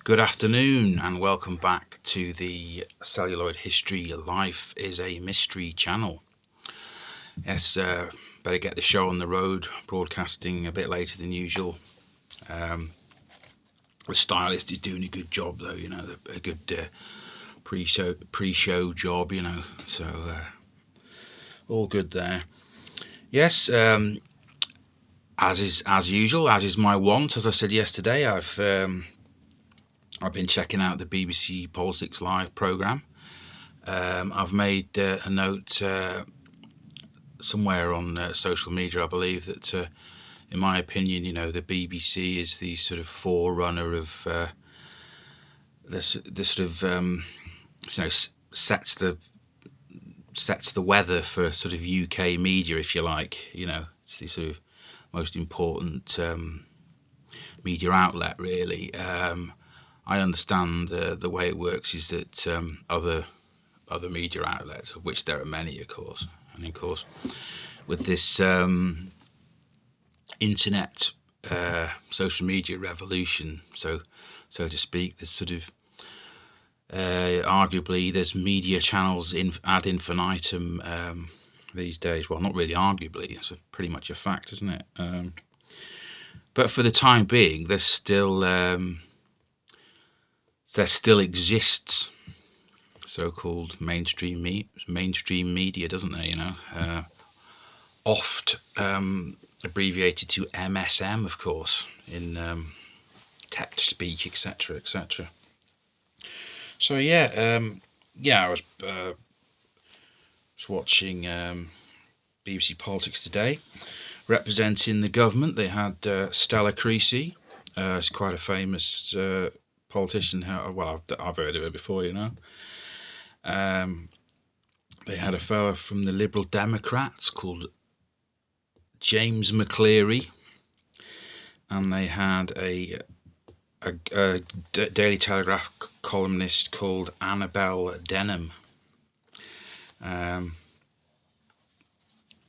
Good afternoon and welcome back to the Celluloid History Life is a Mystery channel. Yes, better get the show on the road, broadcasting a bit later than usual. The stylist is doing a good job though, a good pre-show job, so all good there. Yes, as usual, as is my wont, as I said yesterday, I've been checking out the BBC Politics Live programme. I've made a note somewhere on social media, I believe, that in my opinion, the BBC is the sort of forerunner of the sort of sets the weather for sort of UK media, if you like. It's the sort of most important media outlet, really. I understand the way it works is that other media outlets, of which there are many, of course, and of course, with this internet social media revolution, so to speak, there's sort of arguably there's media channels ad infinitum these days. Well, not really arguably; it's pretty much a fact, isn't it? But for the time being, there still exists so-called mainstream media, doesn't there? Oft abbreviated to MSM, of course, in text speak, etc., etc. So I was watching BBC Politics today, representing the government. They had Stella Creasy. It's quite a famous politician. Well, I've heard of her before, They had a fella from the Liberal Democrats called James McCleary, and they had a Daily Telegraph columnist called Annabel Denham.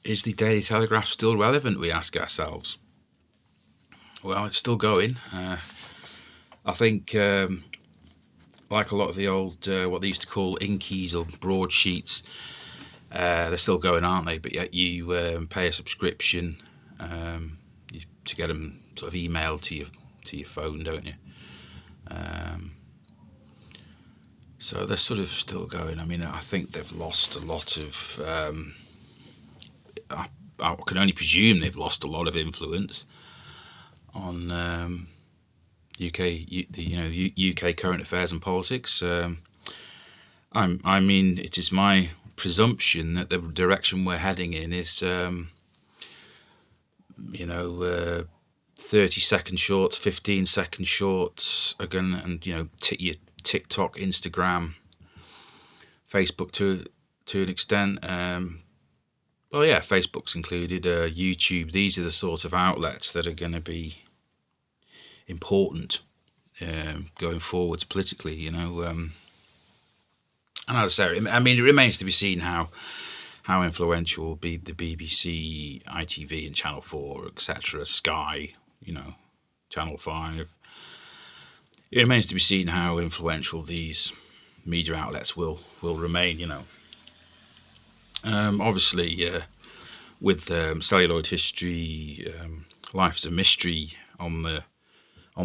Is the Daily Telegraph still relevant, we ask ourselves? Well, it's still going. I think, like a lot of the old, what they used to call inkies or broadsheets, they're still going, aren't they? But yet you pay a subscription to get them sort of emailed to your phone, don't you? So they're sort of still going. I mean, I think they've lost a lot of. I can only presume they've lost a lot of influence on UK current affairs and politics. I mean, it is my presumption that the direction we're heading in is, 30-second shorts, 15-second shorts again, and your TikTok, Instagram, Facebook to an extent. Well, yeah, Facebook's included, YouTube. These are the sort of outlets that are going to be important going politically, and as I say, I mean, it remains to be seen how influential will be the BBC, ITV, and Channel 4, etc., Sky, Channel 5. It remains to be seen how influential these media outlets will remain. Obviously, with Celluloid History, Life is a Mystery on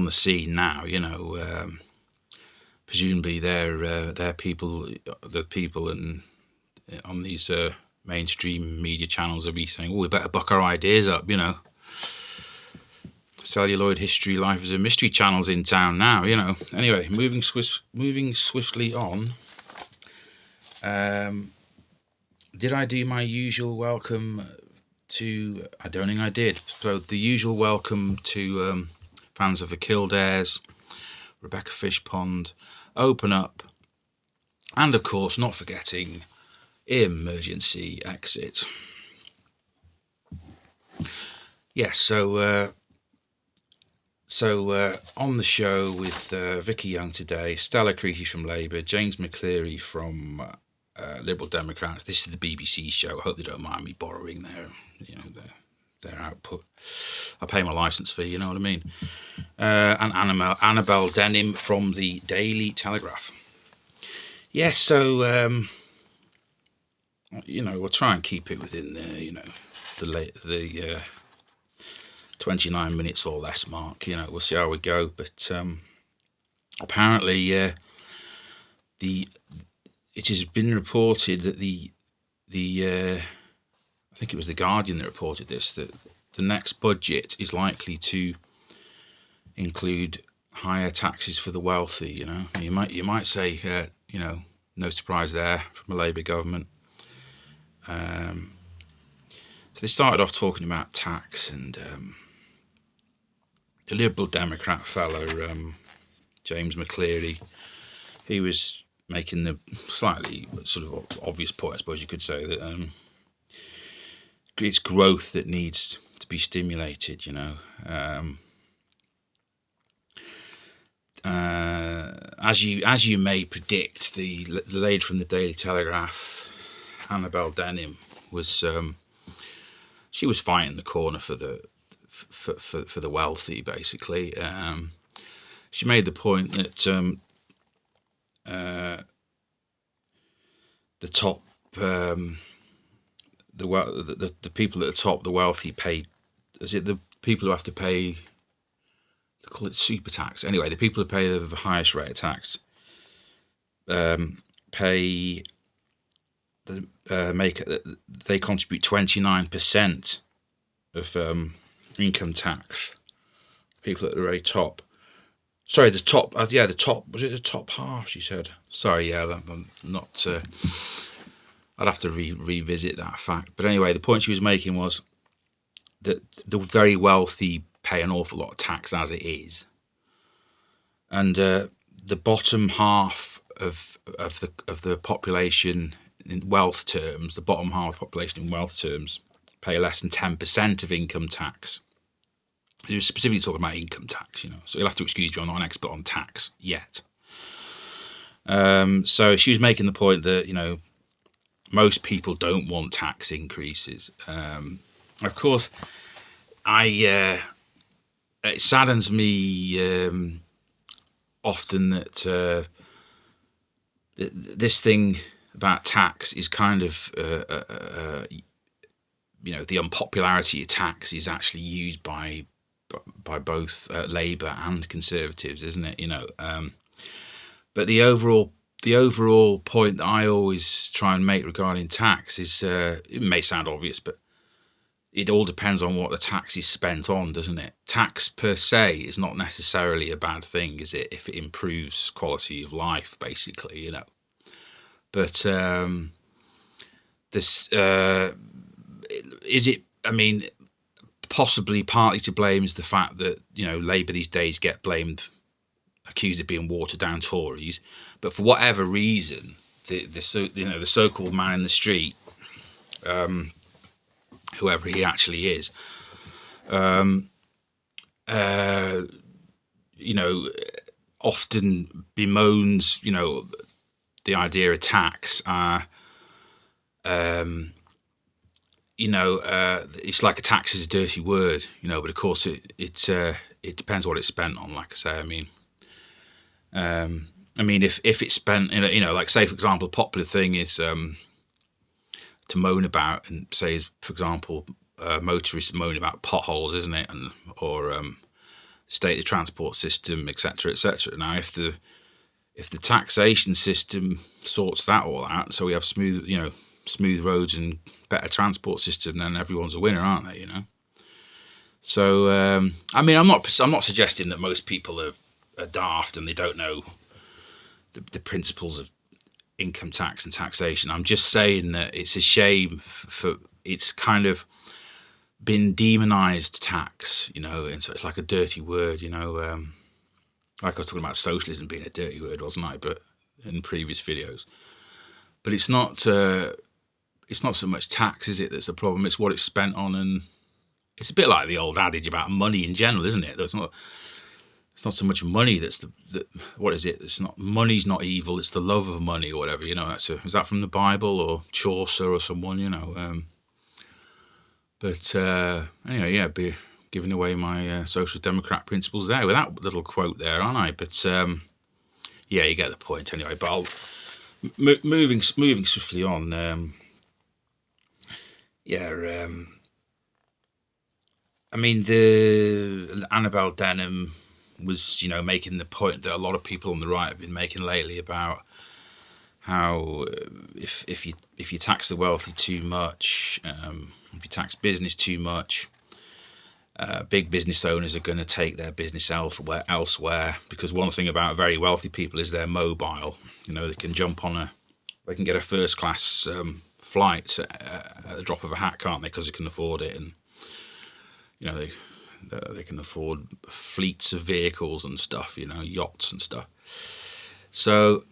the scene now, presumably they're people, the people on these mainstream media channels will be saying, we better buck our ideas up, Celluloid History, Life is a Mystery channels in town now, Anyway, moving swiftly on. Did I do my usual welcome to... I don't think I did. So the usual welcome to fans of the Kildares, Rebecca Fishpond, Open Up, and of course, not forgetting, Emergency Exit. Yes, so on the show with Vicky Young today, Stella Creasy from Labour, James McCleary from Liberal Democrats. This is the BBC show. I hope they don't mind me borrowing their their output. I pay my license fee, you know what I mean. And Annabelle Denim from the Daily Telegraph. Yes, so you know, we'll try and keep it within you know, the 29 minutes or less mark. You know, we'll see how we go. But apparently, it has been reported that I think it was the Guardian that reported this, that the next budget is likely to include higher taxes for the wealthy. You know, you might say, you know, no surprise there from a Labour government. So they started off talking about tax, and a Liberal Democrat fellow, James McCleary, he was making the slightly sort of obvious point, I suppose you could say, that it's growth that needs to be stimulated, you know. As you may predict, the lady from the Daily Telegraph, Annabelle Denim, was she was fighting the corner for the wealthy, basically. She made the point that the top the people at the top, the wealthy, pay. Is it the people who have to pay? They call it super tax. Anyway, the people who pay the highest rate of tax pay. They contribute 29% of income tax. People at the very top. Sorry, the top. Yeah, the top. Was it the top half? She said. Sorry, yeah, I'm not. I'd have to revisit that fact. But anyway, the point she was making was that the very wealthy pay an awful lot of tax as it is, and the bottom half of the population in wealth terms, the bottom half of the population in wealth terms, pay less than 10% of income tax. He was specifically talking about income tax, you know, so you'll have to excuse me, I'm not an expert on tax yet. So she was making the point that, you know, most people don't want tax increases. Of course, it saddens me often that this thing about tax is kind of, you know, the unpopularity of tax is actually used by both Labour and Conservatives, isn't it? You know, but the overall point that I always try and make regarding tax is, it may sound obvious, but it all depends on what the tax is spent on, doesn't it? Tax per se is not necessarily a bad thing, is it? If it improves quality of life, basically, you know. But this is it. I mean, possibly partly to blame is the fact that, you know, Labour these days get blamed, accused of being watered down Tories, but for whatever reason, the so-called man in the street, whoever he actually is, you know, often bemoans, you know, the idea of tax. You know, it's like a tax is a dirty word, you know, but of course it depends what it's spent on. Like I say, I mean, if it's spent, you know, like say for example, a popular thing is to moan about, and say, for example, motorists moan about potholes, isn't it, and or state of the transport system, etc., etc. Now, if the taxation system sorts that all out, so we have smooth roads and better transport system, then everyone's a winner, aren't they? You know. So I mean, I'm not suggesting that most people are daft and they don't know the principles of income tax and taxation. I'm just saying that it's a shame for it's kind of been demonized, tax, you know, and so it's like a dirty word, you know. Like I was talking about socialism being a dirty word, wasn't I? But in previous videos, but it's not so much tax, is it? That's the problem. It's what it's spent on, and it's a bit like the old adage about money in general, isn't it? It's not so much money that's what is it? It's not, money's not evil. It's the love of money or whatever. You know, is that from the Bible or Chaucer or someone? You know. But anyway, yeah, be giving away my social democrat principles there with that little quote there, aren't I? But yeah, you get the point anyway. But I'll moving swiftly on. Yeah, I mean, the Annabelle Denham was, making the point that a lot of people on the right have been making lately about how if you tax the wealthy too much, if you tax business too much, big business owners are going to take their business elsewhere, because one thing about very wealthy people is they're mobile. They can they can get a first class flight at the drop of a hat, can't they? Because they can afford it, and they can afford fleets of vehicles and stuff, yachts and stuff. So,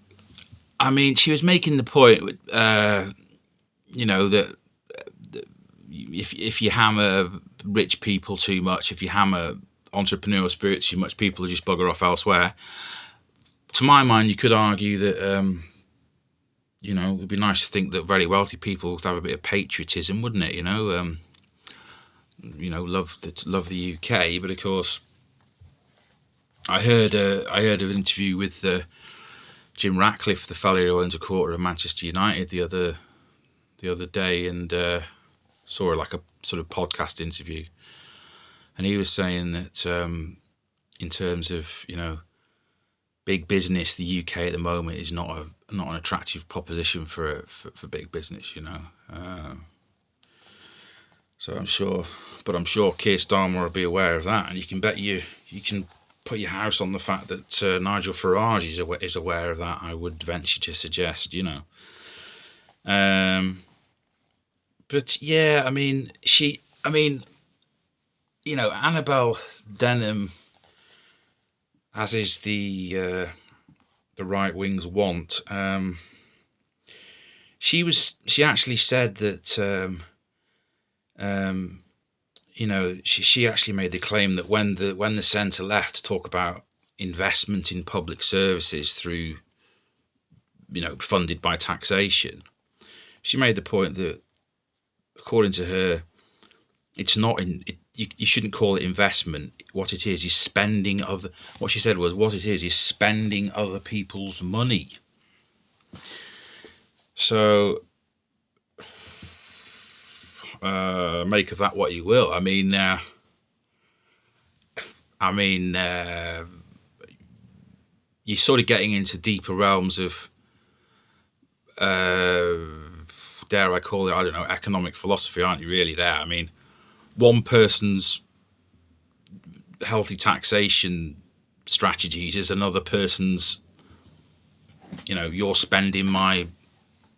I mean, she was making the point, that if you hammer rich people too much, if you hammer entrepreneurial spirits too much, people just bugger off elsewhere. To my mind, you could argue that, it'd be nice to think that very wealthy people would have a bit of patriotism, wouldn't it? Love the UK, but of course, I heard an interview with Jim Ratcliffe, the fellow who owns a quarter of Manchester United, the other day, and saw like a sort of podcast interview, and he was saying that in terms of big business, the UK at the moment is not an attractive proposition for big business, So I'm sure Keir Starmer will be aware of that, and you can bet you can put your house on the fact that Nigel Farage is aware of that. I would venture to suggest, But yeah, I mean, Annabelle Denham, as is the right wing's want. She actually said that. She actually made the claim that when the centre left talk about investment in public services through, funded by taxation, she made the point that, according to her, it's not you shouldn't call it investment. What it is spending other. What she said was, what it is spending other people's money. So. Make of that what you will. I mean, you're sort of getting into deeper realms of, dare I call it, I don't know, economic philosophy, aren't you? Really, there. I mean, one person's healthy taxation strategies is another person's. You're spending my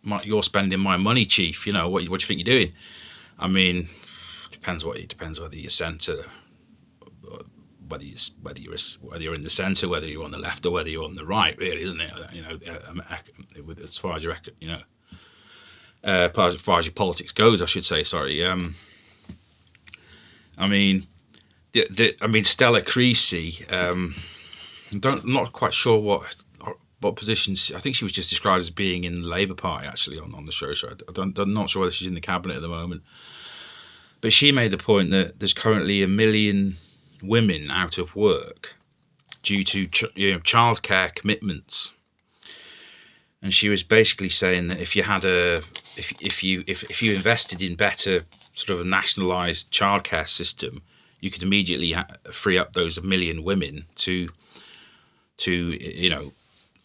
money, chief. What do you think you're doing? I mean, depends whether you're centre, whether you're in the centre, whether you're on the left or whether you're on the right, really, isn't it? As far as as far as your politics goes, I should say. Sorry. I mean, Stella Creasy. I'm not quite sure what position. I think she was just described as being in the Labour Party, actually, on the show. So I'm not sure whether she's in the cabinet at the moment. But she made the point that there's currently 1 million women out of work due to childcare commitments, and she was basically saying that if you invested in better sort of a nationalised childcare system, you could immediately free up those 1 million women to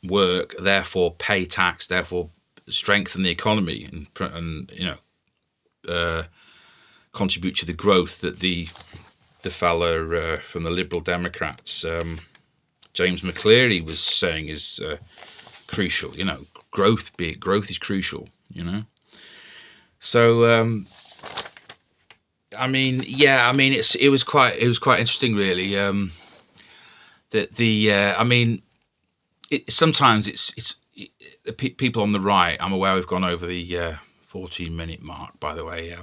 work, therefore pay tax, therefore strengthen the economy, and contribute to the growth that the fella from the Liberal Democrats, James McCleary, was saying is crucial. Growth is crucial. So it was quite interesting, really. Sometimes it's people on the right. I'm aware we've gone over the 14-minute mark, by the way.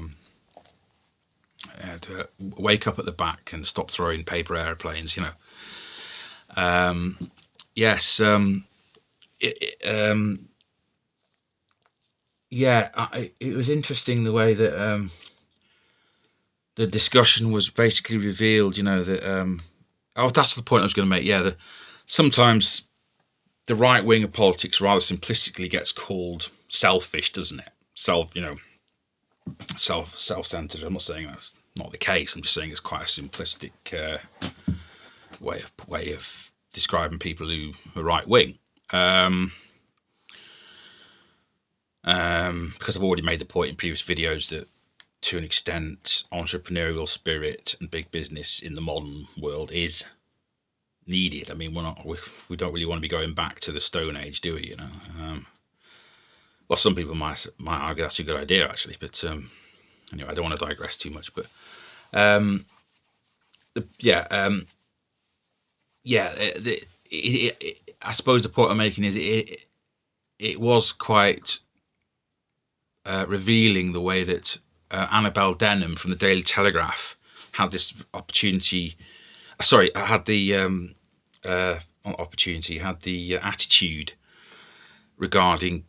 To wake up at the back and stop throwing paper airplanes. Yes. It was interesting the way that the discussion was basically revealed, that oh, that's the point I was going to make. Yeah, sometimes the right wing of politics rather simplistically gets called selfish, doesn't it? Self-centered. I'm not saying that's not the case. I'm just saying it's quite a simplistic way of describing people who are right wing. Because I've already made the point in previous videos that, to an extent, entrepreneurial spirit and big business in the modern world is needed. I mean, we don't really want to be going back to the Stone Age, do we? Well, some people might argue that's a good idea, actually. But anyway, I don't want to digress too much. But I suppose the point I'm making is it was quite revealing the way that Annabel Denham from the Daily Telegraph had this opportunity. Had the attitude regarding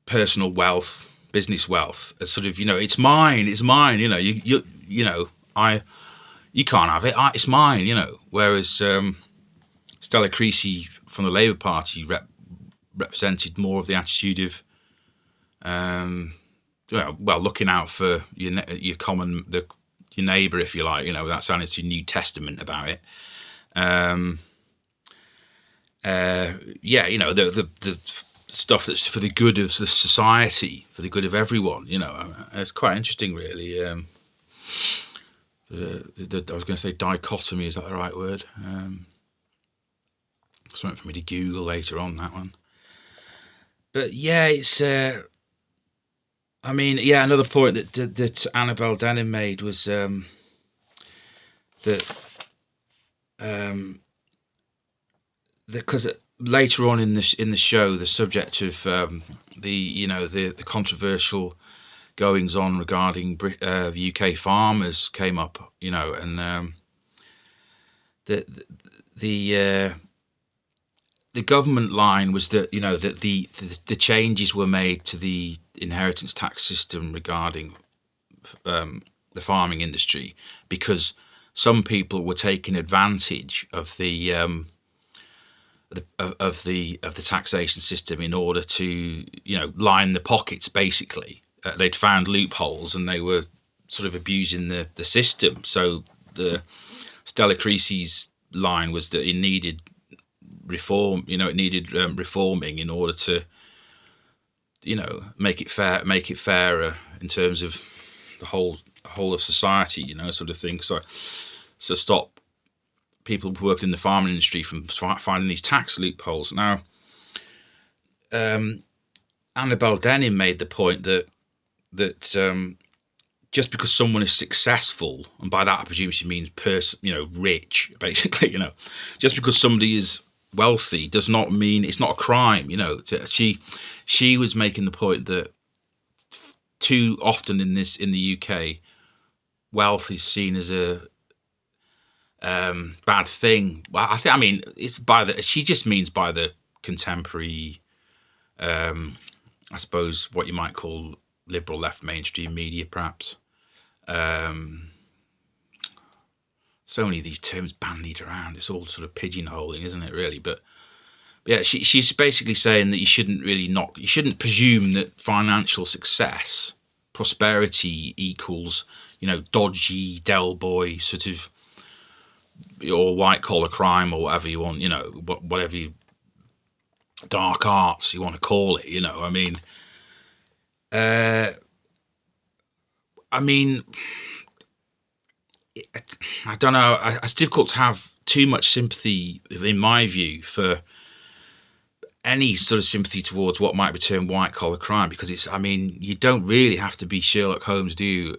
personal wealth, business wealth, as sort of it's mine. You can't have it. It's mine. Whereas Stella Creasy from the Labour Party represented more of the attitude of looking out for your neighbour, if you like, without sounding too New Testament about it. The stuff that's for the good of the society, for the good of everyone. It's quite interesting, really. I was going to say dichotomy. Is that the right word? Something for me to Google later on, that one. But yeah, it's. Another point that Annabel Denham made was that because later on in the show, the subject of the controversial goings on regarding UK farmers came up, and the government line was that that the changes were made to the inheritance tax system regarding the farming industry because some people were taking advantage of the taxation system in order to line the pockets. Basically, they'd found loopholes and they were sort of abusing the system. So the Stella Creasy's line was that it needed reform. It needed reforming in order to make it fairer in terms of the whole of society, sort of thing. So stop people who worked in the farming industry from finding these tax loopholes. Now, Annabel Denham made the point that just because someone is successful, and by that I presume she means rich, basically, just because somebody is wealthy does not mean it's not a crime. She was making the point that too often in the UK, wealth is seen as a bad thing. Well, it's she just means by the contemporary, I suppose what you might call liberal left mainstream media, perhaps. So many of these terms bandied around. It's all sort of pigeonholing, isn't it, really? But yeah, she's basically saying that you shouldn't presume that financial success, prosperity equals, dodgy Del Boy sort of, or white collar crime, or whatever you want, whatever dark arts you want to call it. I don't know. It's difficult to have too much sympathy, in my view, for any sort of sympathy towards what might be termed white collar crime, because you don't really have to be Sherlock Holmes, do you,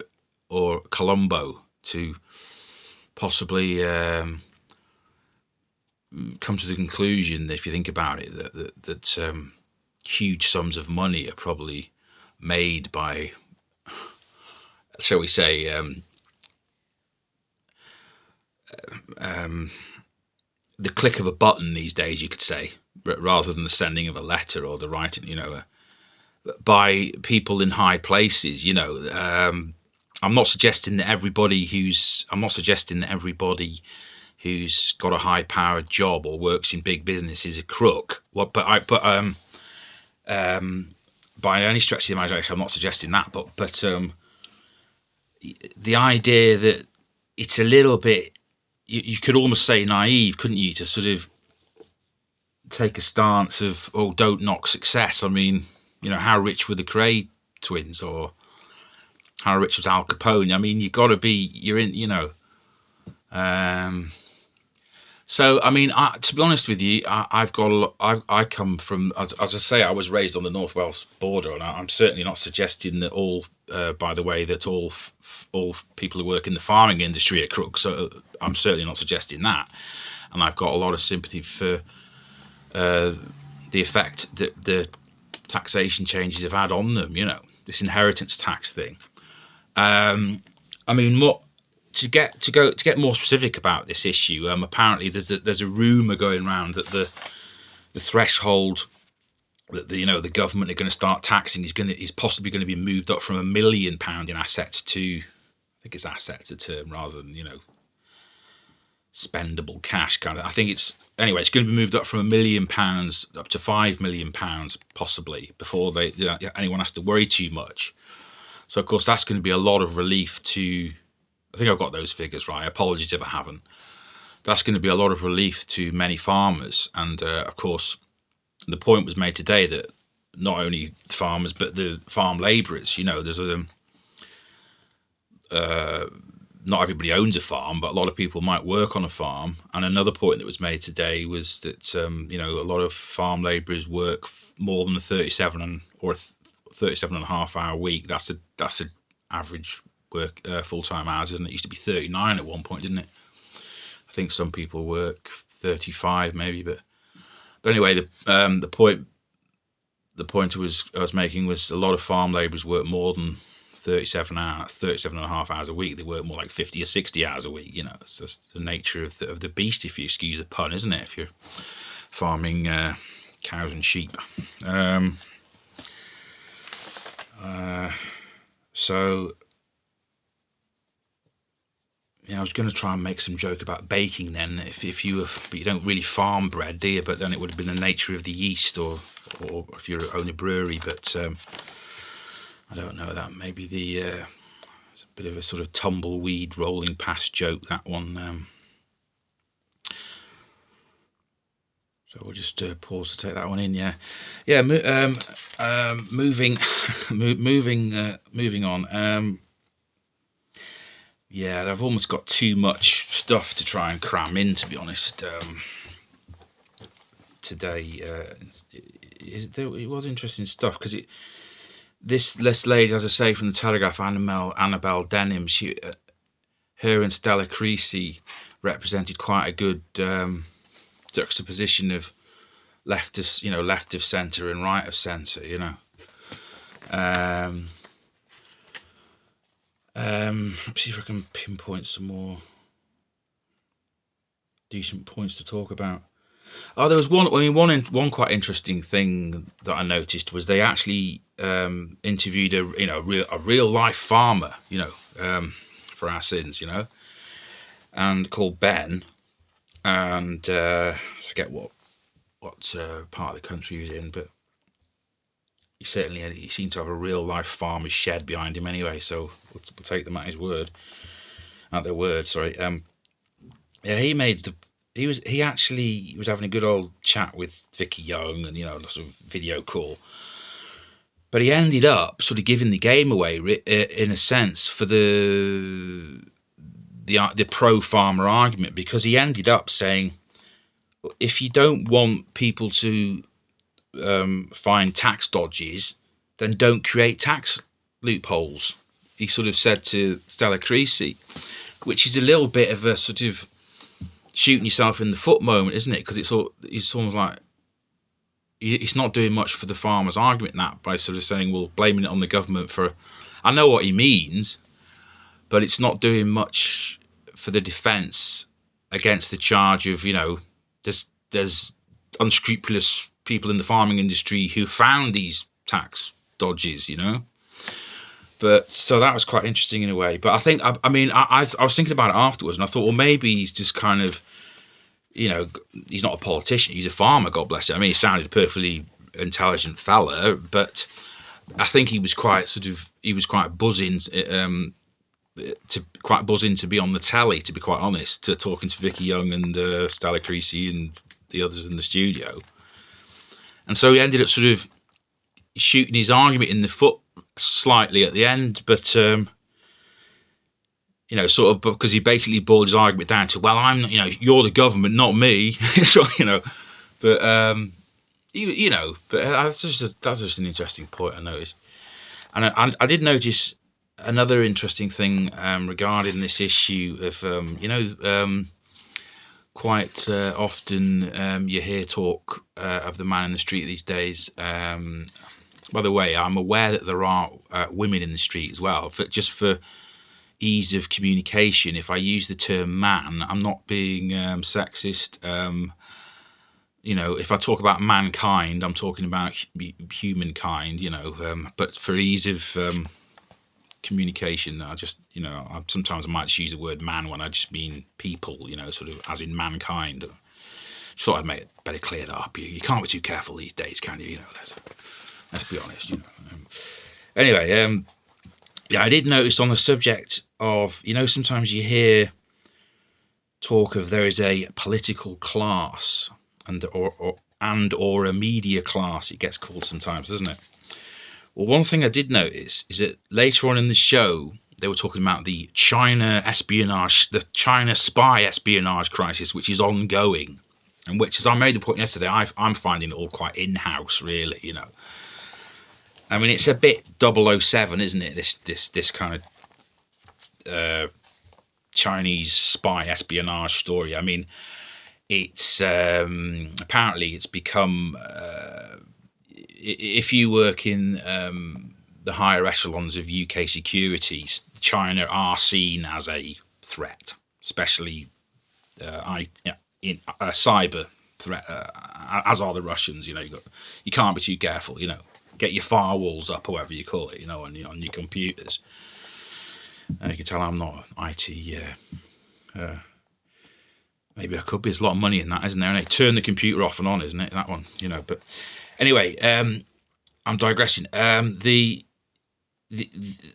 or Columbo to possibly come to the conclusion, if you think about it, that huge sums of money are probably made by, shall we say, the click of a button these days, you could say, rather than the sending of a letter or the writing, by people in high places, I'm not suggesting that everybody who's got a high-powered job or works in big business is a crook. By any stretch of the imagination, I'm not suggesting that. But the idea that it's a little bit, you could almost say naive, couldn't you, to sort of take a stance of, oh, don't knock success. I mean, how rich were the Cray twins, or how rich was Al Capone? I mean, so, I mean, to be honest with you, I come from, as I say, I was raised on the North Wales border, and I'm certainly not suggesting that by the way, that all people who work in the farming industry are crooks. So I'm certainly not suggesting that. And I've got a lot of sympathy for the effect that the taxation changes have had on them, this inheritance tax thing. I mean, to get more specific about this issue, apparently there's a rumor going around that the threshold that the government are going to start taxing is possibly going to be moved up from £1 million in assets to, I think it's assets a term rather than spendable cash kind of. I think it's going to be moved up from £1 million up to £5 million possibly before anyone has to worry too much. So of course that's going to be a lot of relief to. I think I've got those figures right. Apologies if I haven't. That's going to be a lot of relief to many farmers. And of course, the point was made today that not only farmers, but the farm labourers, there's not everybody owns a farm, but a lot of people might work on a farm. And another point that was made today was that, a lot of farm labourers work more than a 37 or a 37.5 hour week. That's an average work full-time hours, isn't it? It used to be 39 at one point, didn't it? I think some people work 35 maybe, but anyway, the point I was making was a lot of farm labourers work more than 37.5 hours a week. They work more like 50 or 60 hours a week. It's just the nature of the beast, if you excuse the pun, isn't it? If you're farming cows and sheep. So I was going to try and make some joke about baking then, but you don't really farm bread, do you? But then it would have been the nature of the yeast, or if you own a brewery. But I don't know, that maybe it's a bit of a sort of tumbleweed rolling past joke, that one. So we'll just pause to take that one in. Moving on. I've almost got too much stuff to try and cram in, to be honest. Today, it was interesting stuff, because this lady, as I say, from the Telegraph, Annabelle Denham, her and Stella Creasy represented quite a good juxtaposition of left of centre and right of centre. Let's see if I can pinpoint some more decent points to talk about. Oh, there was one quite interesting thing that I noticed was they actually interviewed a real life farmer, for our sins, and called Ben, and I forget what part of the country he was in, but he seemed to have a real life farmer's shed behind him anyway. So we'll take them at their word. Sorry. He was having a good old chat with Vicky Young, and sort of video call. But he ended up sort of giving the game away in a sense for the pro farmer argument, because he ended up saying, if you don't want people to find tax dodges, then don't create tax loopholes. He sort of said to Stella Creasy, which is a little bit of a sort of shooting yourself in the foot moment, isn't it? Because it's almost like it's not doing much for the farmer's argument, that by sort of saying, well, blaming it on the government for. I know what he means, but it's not doing much for the defence against the charge of there's unscrupulous people in the farming industry who found these tax dodges, But so that was quite interesting in a way. But I think, I mean, I was thinking about it afterwards, and I thought, well, maybe he's just kind of, you know, he's not a politician. He's a farmer, God bless him. I mean, he sounded a perfectly intelligent fella, but I think he was quite buzzing, quite buzzing to be on the telly, to be quite honest, to talking to Vicky Young and Stella Creasy and the others in the studio. And so he ended up sort of shooting his argument in the foot slightly at the end, but you know, sort of, because he basically boiled his argument down to, well, I'm, you know, you're the government, not me. So, you know, but you know, but that's just an interesting point I noticed. And I did notice another interesting thing regarding this issue of you know, quite often you hear talk of the man in the street these days. By the way, I'm aware that there are women in the street as well. Just for ease of communication, if I use the term man, I'm not being sexist. You know, if I talk about mankind, I'm talking about humankind, you know. But for ease of communication, I just, you know, sometimes I might just use the word man when I just mean people, you know, sort of as in mankind. Just thought I'd make it better clear that up. You can't be too careful these days, can you? You know, let's be honest, you know. Anyway, yeah, I did notice on the subject of, you know, sometimes you hear talk of there is a political class and or a media class, it gets called sometimes, doesn't it? Well, one thing I did notice is that later on in the show, they were talking about the China espionage, the China spy espionage crisis, which is ongoing, and which, as I made the point yesterday, I'm finding it all quite in-house, really, you know. I mean, it's a bit 007, isn't it? This kind of Chinese spy espionage story. I mean, it's apparently it's become, if you work in the higher echelons of UK security, China are seen as a threat, especially in cyber threat, as are the Russians. You know, you can't be too careful. You know, get your firewalls up, or whatever you call it. You know, on your computers. You can tell I'm not IT. Maybe I could be. There's a lot of money in that, isn't there? And they turn the computer off and on, isn't it? That one, you know. But anyway, I'm digressing.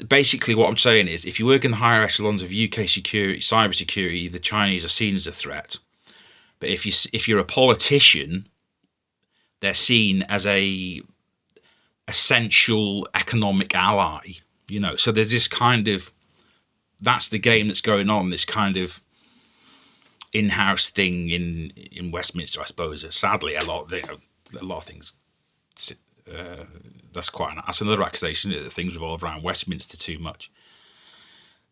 Basically, what I'm saying is, if you work in the higher echelons of UK security, cyber security, the Chinese are seen as a threat. But if you're a politician, they're seen as a essential economic ally. You know, so there's this kind of, that's the game that's going on. This kind of in-house thing in Westminster, I suppose. Sadly, a lot of things. That's another accusation, that things revolve around Westminster too much.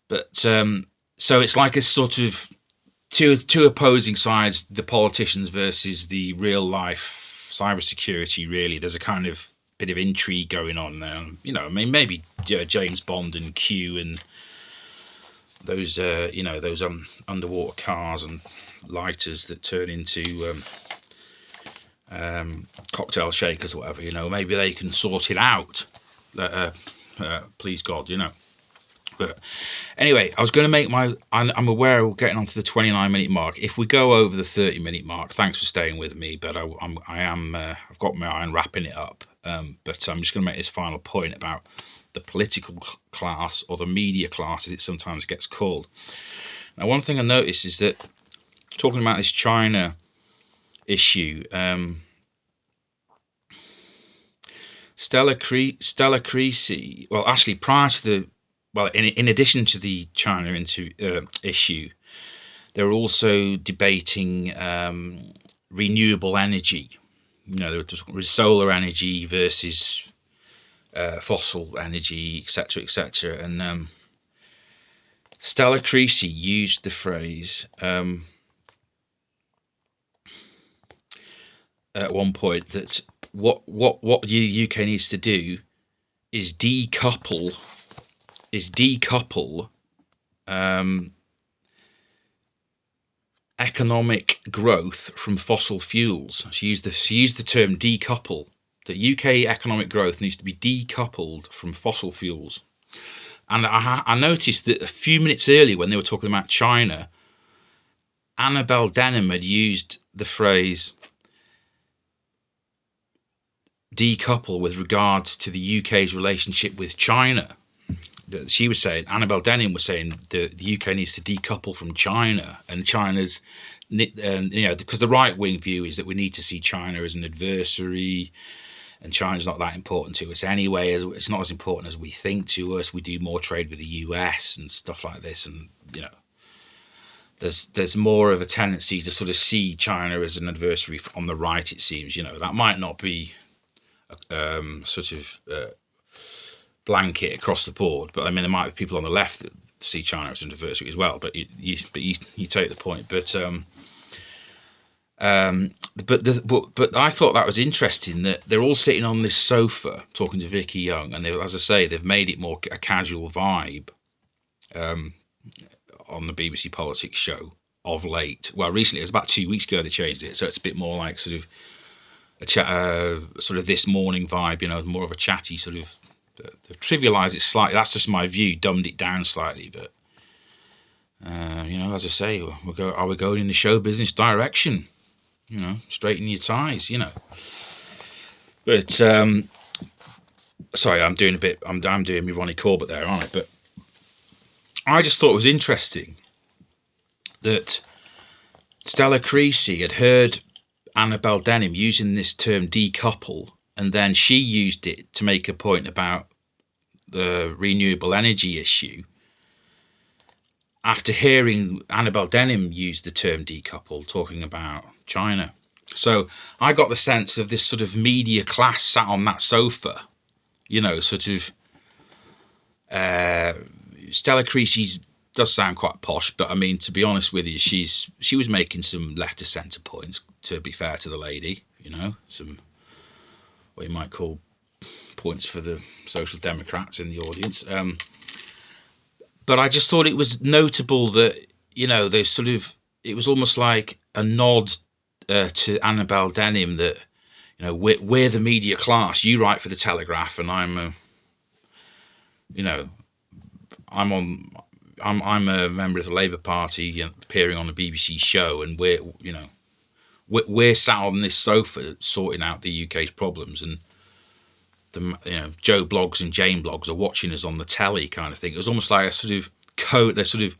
But so it's like a sort of two opposing sides: the politicians versus the real life cybersecurity. Really, there's a kind of bit of intrigue going on there. You know, I mean, maybe James Bond and Q and those those underwater cars and lighters that turn into cocktail shakers or whatever, you know, maybe they can sort it out, please God, you know. But anyway, I was going to make I'm aware we're getting on to the 29-minute mark. If we go over the 30-minute mark, thanks for staying with me, but I've got my eye on wrapping it up. But I'm just going to make this final point about the political class, or the media class as it sometimes gets called. Now, one thing I noticed is that, talking about this China issue, Stella Creasy, well, actually, prior to in addition to the China issue, they were also debating renewable energy. You know, there was solar energy versus fossil energy, etc., etc. And Stella Creasy used the phrase at one point that what the UK needs to do is decouple economic growth from fossil fuels. She used the term decouple. That UK economic growth needs to be decoupled from fossil fuels. And I noticed that a few minutes earlier when they were talking about China, Annabelle Denham had used the phrase decouple with regards to the UK's relationship with China. She was saying, Annabelle Denham was saying the UK needs to decouple from China, and China's, because the right-wing view is that we need to see China as an adversary, and China's not that important to us anyway. It's not as important as we think to us. We do more trade with the US and stuff like this, and there's more of a tendency to sort of see China as an adversary on the right. It seems, that might not be sort of blanket across the board, but I mean there might be people on the left that see China as an adversary as well. But you take the point. But I thought that was interesting that they're all sitting on this sofa talking to Vicky Young, and as I say, they've made it more a casual vibe on the BBC Politics show of late. Well, recently, it was about 2 weeks ago they changed it, so it's a bit more like sort of a chat, sort of This Morning vibe, more of a chatty sort of. They've trivialised it slightly. That's just my view, dumbed it down slightly. But as I say, are we going in the show business direction? Straighten your ties. But sorry, I'm doing my Ronnie Corbett there, aren't I? But I just thought it was interesting that Stella Creasy had heard Annabelle Denham using this term decouple, and then she used it to make a point about the renewable energy issue after hearing Annabelle Denham use the term decouple, talking about China. So I got the sense of this sort of media class sat on that sofa, sort of Stella Creasy does sound quite posh, but I mean, to be honest with you, she was making some left of centre points, to be fair to the lady, some what you might call points for the Social Democrats in the audience. But I just thought it was notable that, they sort of, it was almost like a nod to Annabelle Denham that, we're the media class. You write for the Telegraph, and I'm a member of the Labour Party, appearing on a BBC show, and we're sat on this sofa sorting out the UK's problems, and Joe Blogs and Jane Blogs are watching us on the telly, kind of thing. It was almost like a sort of code. They're sort of,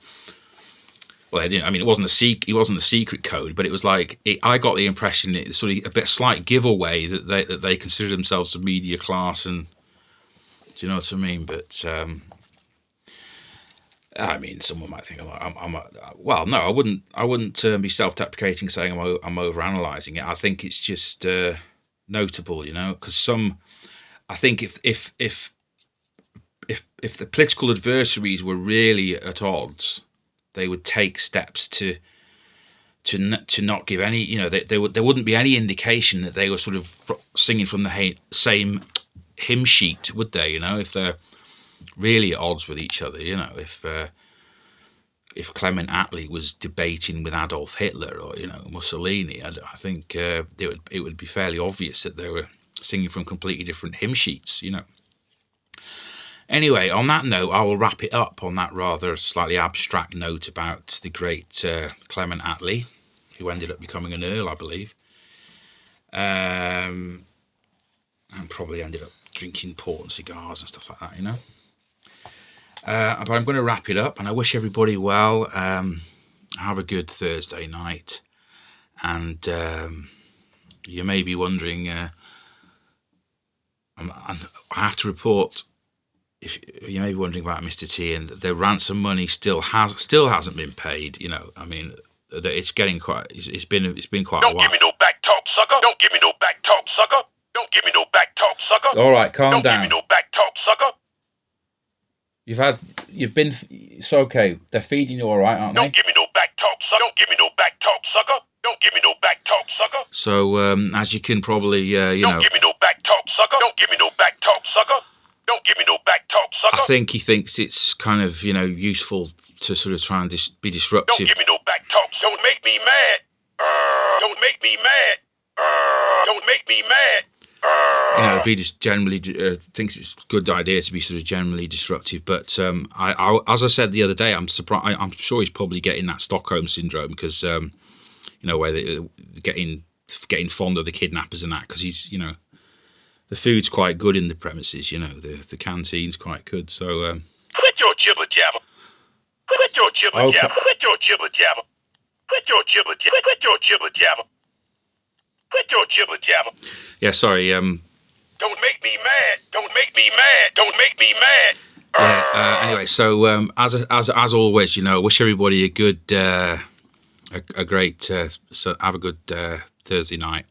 well, they didn't. I mean, it wasn't a secret code, but it was like I got the impression that it's sort of a slight giveaway that they consider themselves the media class, and do you know what I mean? But I mean, someone might think well, no, I wouldn't be self-deprecating saying I'm over-analysing it. I think it's just notable, because I think if the political adversaries were really at odds, they would take steps to not give any, there wouldn't be any indication that they were sort of singing from the same hymn sheet, would they? If they're really at odds with each other, if Clement Attlee was debating with Adolf Hitler or Mussolini, I think it would be fairly obvious that they were singing from completely different hymn sheets. Anyway, on that note, I will wrap it up on that rather slightly abstract note about the great Clement Attlee, who ended up becoming an Earl, I believe, and probably ended up drinking port and cigars and stuff like that, But I'm going to wrap it up, and I wish everybody well. Have a good Thursday night, and you may be wondering, I have to report, if you may be wondering about Mr. T, and the ransom money still hasn't been paid. I mean, it's getting quite. It's been quite a while. Don't give me no back talk, sucker. Don't give me no back talk, sucker. Don't give me no back talk, sucker. All right, calm down. Don't give me no back talk, sucker. It's okay. They're feeding you all right, aren't they? Don't give me no back talk, sucker. Don't give me no back talk, sucker. Don't give me no back talk, sucker. So, as you can probably, Don't give me no back talk, sucker. Don't give me no back talk, sucker. Don't give me no back talk, sucker. I think he thinks it's kind of, useful to sort of try and be disruptive. Don't give me no back talk. Don't make me mad. Don't make me mad. Don't make me mad. you know, be just generally thinks it's a good idea to be sort of generally disruptive. But as I said the other day, I'm surprised. I'm sure he's probably getting that Stockholm syndrome because you know, where they're getting fond of the kidnappers and that, because he's, you know, the food's quite good in the premises. You know, the canteen's quite good. So Quit your jibber jabber. Quit your jibber jabber. Quit your jibber jabber. Quit your jibber jabber. Quit your jibber jabber. Quit your jibber jabber. yeah, sorry. Don't make me mad. Don't make me mad. Don't make me mad. Yeah. Anyway, so as always, you know, wish everybody a good, a great, so have a good Thursday night.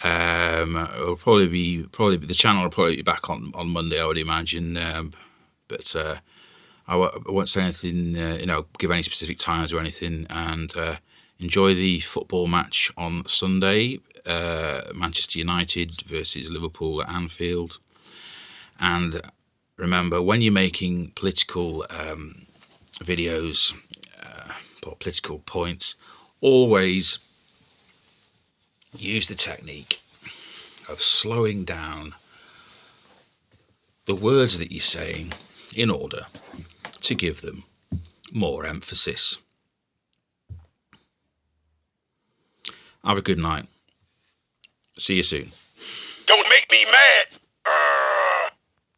It'll probably be the channel will probably be back on Monday, I would imagine. But I won't say anything, you know, give any specific times or anything. And enjoy the football match on Sunday, Manchester United versus Liverpool at Anfield. And remember, when you're making political videos, or political points, always use the technique of slowing down the words that you're saying in order to give them more emphasis. Have a good night. See you soon. Don't make me mad.